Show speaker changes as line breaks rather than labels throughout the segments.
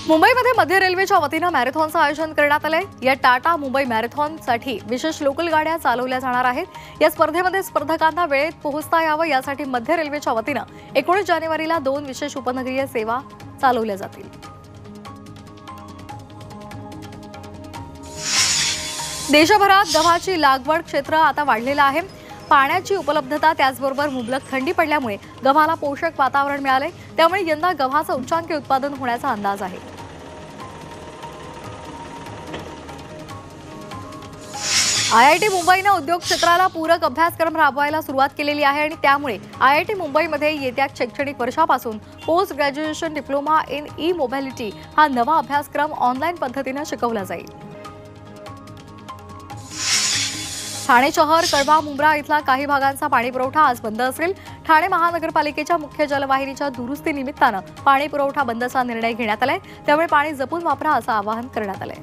मुंबईमध्ये मध्य रेल्वेच्या वतीनं मॅरेथॉनचं आयोजन करण्यात आलंय। या टाटा मुंबई मॅरेथॉनसाठी विशेष लोकल गाड्या चालवल्या जाणार आहेत। या स्पर्धेमध्ये स्पर्धकांना वेळेत पोहोचता यावं यासाठी मध्य रेल्वेच्या वतीनं 19 जानेवारीला 2 विशेष उपनगरीय सेवा चालवल्या जातील। देशभरात गव्हाची लागवड क्षेत्र आता वाढलेलं आहे। पाण्याची उपलब्धता त्याचबरोबर मुबलक थंडी पडल्यामुळे गव्हाला पोषक वातावरण मिळाले, त्यामुळे यंदा गव्हाचं उच्चांकी उत्पादन होण्याचा अंदाज आहे। आयआयटी मुंबईने उद्योग क्षेत्राला पूरक अभ्यासक्रम राबवायला सुरुवात केलेली आहे आणि त्यामुळे आयआयटी मुंबईमध्ये येत्या शैक्षणिक वर्षापासून post graduation diploma in E mobility हा नवा अभ्यासक्रम ऑनलाईन पद्धतीने शिकवला जाईल। ठाणे शहर, कळवा, मुंब्रा इथला काही भागांचा पाणी पुरवठा आज बंद असेल। ठाणे महानगरपालिकेच्या मुख्य जलवाहिनीच्या दुरुस्ती निमित्तानं पाणी पुरवठा बंदचा निर्णय घेण्यात आलाय, त्यामुळे पाणी जपून वापरा असं आवाहन करण्यात आलंय।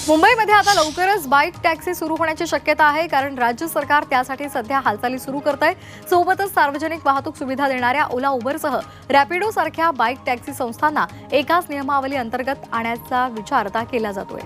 मुंबईमध्ये आता लवकरच बाईक टॅक्सी सुरू होण्याची शक्यता आहे, कारण राज्य सरकार त्यासाठी सध्या हालचाली सुरू करतंय। सोबतच सार्वजनिक वाहतूक सुविधा देणाऱ्या ओला, उबरसह रॅपिडो सारख्या बाईक टॅक्सी संस्थांना एकाच नियमावली अंतर्गत आणण्याचा विचार आता केला जातोय।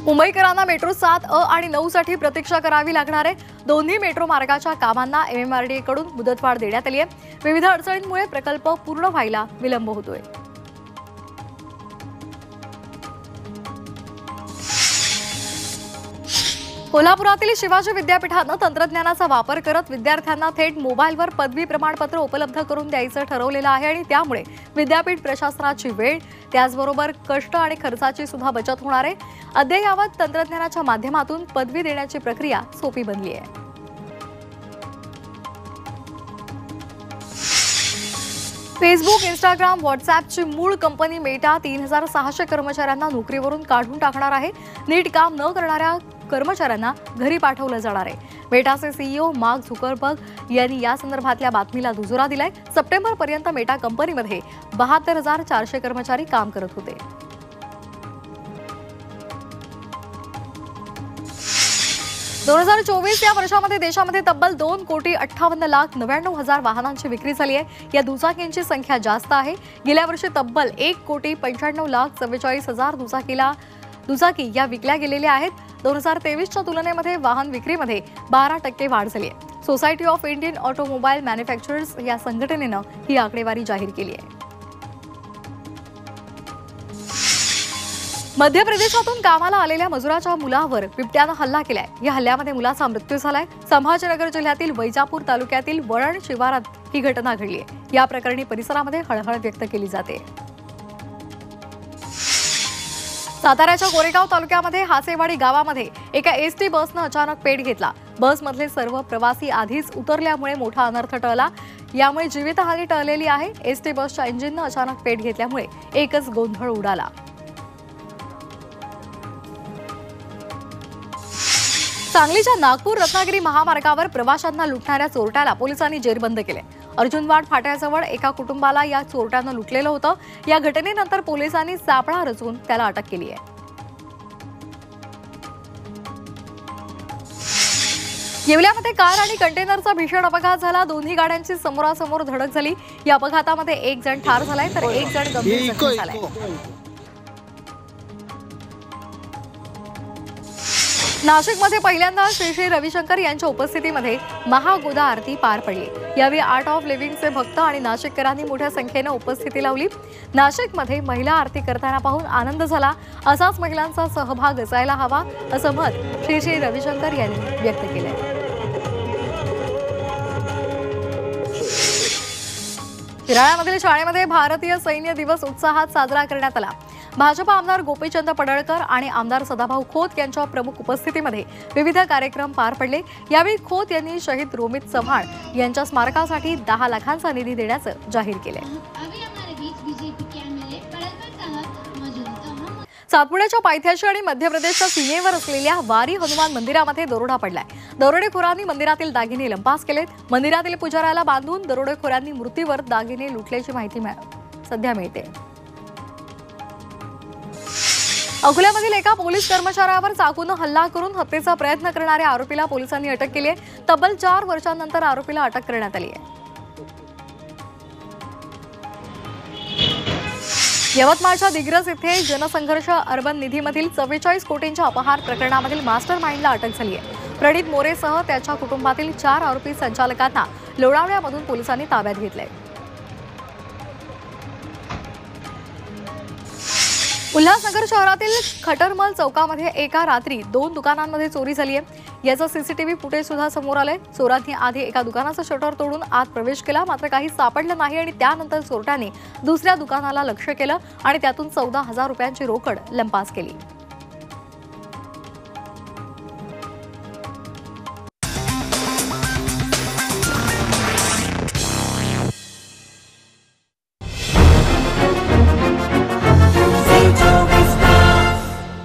मुंबईकरांना मेट्रो 7A आणि 9 साठी प्रतीक्षा करावी लागणार आहे। दोन्ही मेट्रो मार्गाच्या कामांना MMRDA कडून मुदतवाढ देण्यात आली आहे। विविध अडचणींमुळे प्रकल्प पूर्ण व्हायला विलंब होतोय। कोल्हापुरातील शिवाजी विद्यापीठानं तंत्रज्ञानाचा वापर करत विद्यार्थ्यांना थेट मोबाईलवर पदवी प्रमाणपत्र उपलब्ध करून द्यायचं ठरवलेलं आहे आणि त्यामुळे विद्यापीठ प्रशासनाची वेळ, त्याचबरोबर कष्ट आणि खर्चाची सुद्धा बचत होणार आहे। अद्ययावत तंत्रज्ञानाच्या माध्यमातून पदवी देण्याची प्रक्रिया सोपी बनली आहे। फेसबुक, इंस्टाग्राम, व्हॉट्सअॅपची मूळ कंपनी मेटा 3600 कर्मचाऱ्यांना नोकरीवरून काढून टाकणार आहे। नीट काम न करणाऱ्या कर्मचाऱ्यांना घरी पाठवलं जाणार आहे। मेटाचे CEO मार्क झुकरबर्ग यांनी या संदर्भातल्या बातमीला दुजोरा दिलाय। सप्टेंबर पर्यंत मेटा कंपनीमध्ये 72,400 कर्मचारी काम करत होते। दोन 2024 या वर्षामध्ये देशामध्ये तब्बल 2,58,99,000 वाहनांची विक्री झाली आहे। या दुचाकींची संख्या जास्त आहे। गेल्या वर्षी तब्बल 1,95,44,000 दुचाकी या विकल्या गेलेल्या आहेत। 2023च्या तुलनेमध्ये वाहन विक्रीमध्ये 12% वाढ झाली आहे। Society of Indian automobile manufacturers या संघटनेनं ही आकडेवारी जाहीर केली आहे। मध्य प्रदेशातून कामाला आलेल्या मजुराच्या मुलावर बिबट्यानं हल्ला केलाय। या हल्ल्यामध्ये मुलाचा मृत्यू झालाय। संभाजीनगर जिल्ह्यातील वैजापूर तालुक्यातील वळण शिवारात ही घटना घडली आहे। या प्रकरणी परिसरामध्ये हळहळ व्यक्त केली जाते। साताऱ्याच्या गोरेगाव तालुक्यामध्ये हासेवाडी गावामध्ये एका एसटी बसनं अचानक पेट घेतला। बसमधले सर्व प्रवासी आधीच उतरल्यामुळे मोठा अनर्थ टळला। यामुळे जीवितहानी टळलेली आहे। एसटी बसच्या इंजिननं अचानक पेट घेतल्यामुळे एकच गोंधळ उडाला। सांगलीच्या नागपूर रत्नागिरी महामार्गावर प्रवाशांना लुटणाऱ्या चोरट्याला पोलिसांनी जेरबंद केले। अर्जुनवाड फाट्याजवळ एका कुटुंबाला या चोरट्यानं लुटलेलं होतं। या घटनेनंतर पोलिसांनी सापळा रचून त्याला अटक केली आहे। येवल्यामध्ये कार आणि कंटेनरचा भीषण अपघात झाला। दोन्ही गाड्यांची समोरासमोर धडक झाली। या अपघातामध्ये एक जण ठार झालाय तर एक जण गंभीर जखमी झालाय। नाशिकमध्ये पहिल्यांदा श्री श्री रविशंकर यांच्या उपस्थितीमध्ये महागोदा आरती पार पडली। यावेळी आर्ट ऑफ लिव्हिंगचे भक्त आणि नाशिककरांनी मोठ्या संख्येने उपस्थिती लावली। नाशिकमध्ये महिला आरती करताना पाहून आनंद झाला। असाच महिलांचा सहभाग असायला हवा असं मत श्री श्री रविशंकर यांनी व्यक्त केलंय। शिराळ्यामधील शाळेमध्ये भारतीय सैन्य दिवस उत्साहात साजरा करण्यात आला। भाजप आमदार गोपीचंद पडळकर आणि आमदार सदाभाऊ खोत यांच्या प्रमुख उपस्थितीमध्ये विविध कार्यक्रम पार पडले। यावेळी खोत यांनी शहीद रोमित चव्हाण यांच्या स्मारकासाठी 10 लाखांचा निधी देण्याचं जाहीर केले। सातपुड्याच्या पायथ्याशी आणि मध्य प्रदेशच्या सीमेवर असलेल्या वारी हनुमान मंदिरामध्ये दरोडा पडलाय। दरोडेखोरांनी मंदिरातील दागिने लंपास केलेत। मंदिरातील पुजाऱ्याला बांधून दरोडेखोरांनी मूर्तीवर दागिने लुटल्याची माहिती सध्या मिळते। अकोल्यामधील एका पोलीस कर्मचाऱ्यावर चाकूने हल्ला करून हत्येचा प्रयत्न करणाऱ्या आरोपीला पोलिसांनी अटक केली आहे। तब्बल 4 वर्षांनंतर आरोपीला अटक करण्यात आली आहे। यवतमाळच्या दिग्रस येथे जनसंघर्ष अर्बन निधीमधील 44 कोटींच्या अपहार प्रकरणामधील मास्टर माइंडला अटक झाली आहे। प्रणित मोरेसह त्याच्या कुटुंबातील 4 आरोपी संचालकांना लोणावळ्यामधून पोलिसांनी ताब्यात घेतले। उल्हासनगर शहरातील खटरमल चौकामध्ये एका रात्री 2 दुकानांमध्ये चोरी झाली आहे। याचं सीसीटीव्ही फुटेज सुद्धा समोर आलंय। चोरांनी आधी एका दुकानाचं शटर तोडून आत प्रवेश केला, मात्र काही सापडलं नाही आणि त्यानंतर चोरट्यांनी दुसऱ्या दुकानाला लक्ष्य केलं आणि त्यातून 14,000 रुपयांची रोकड लंपास केली।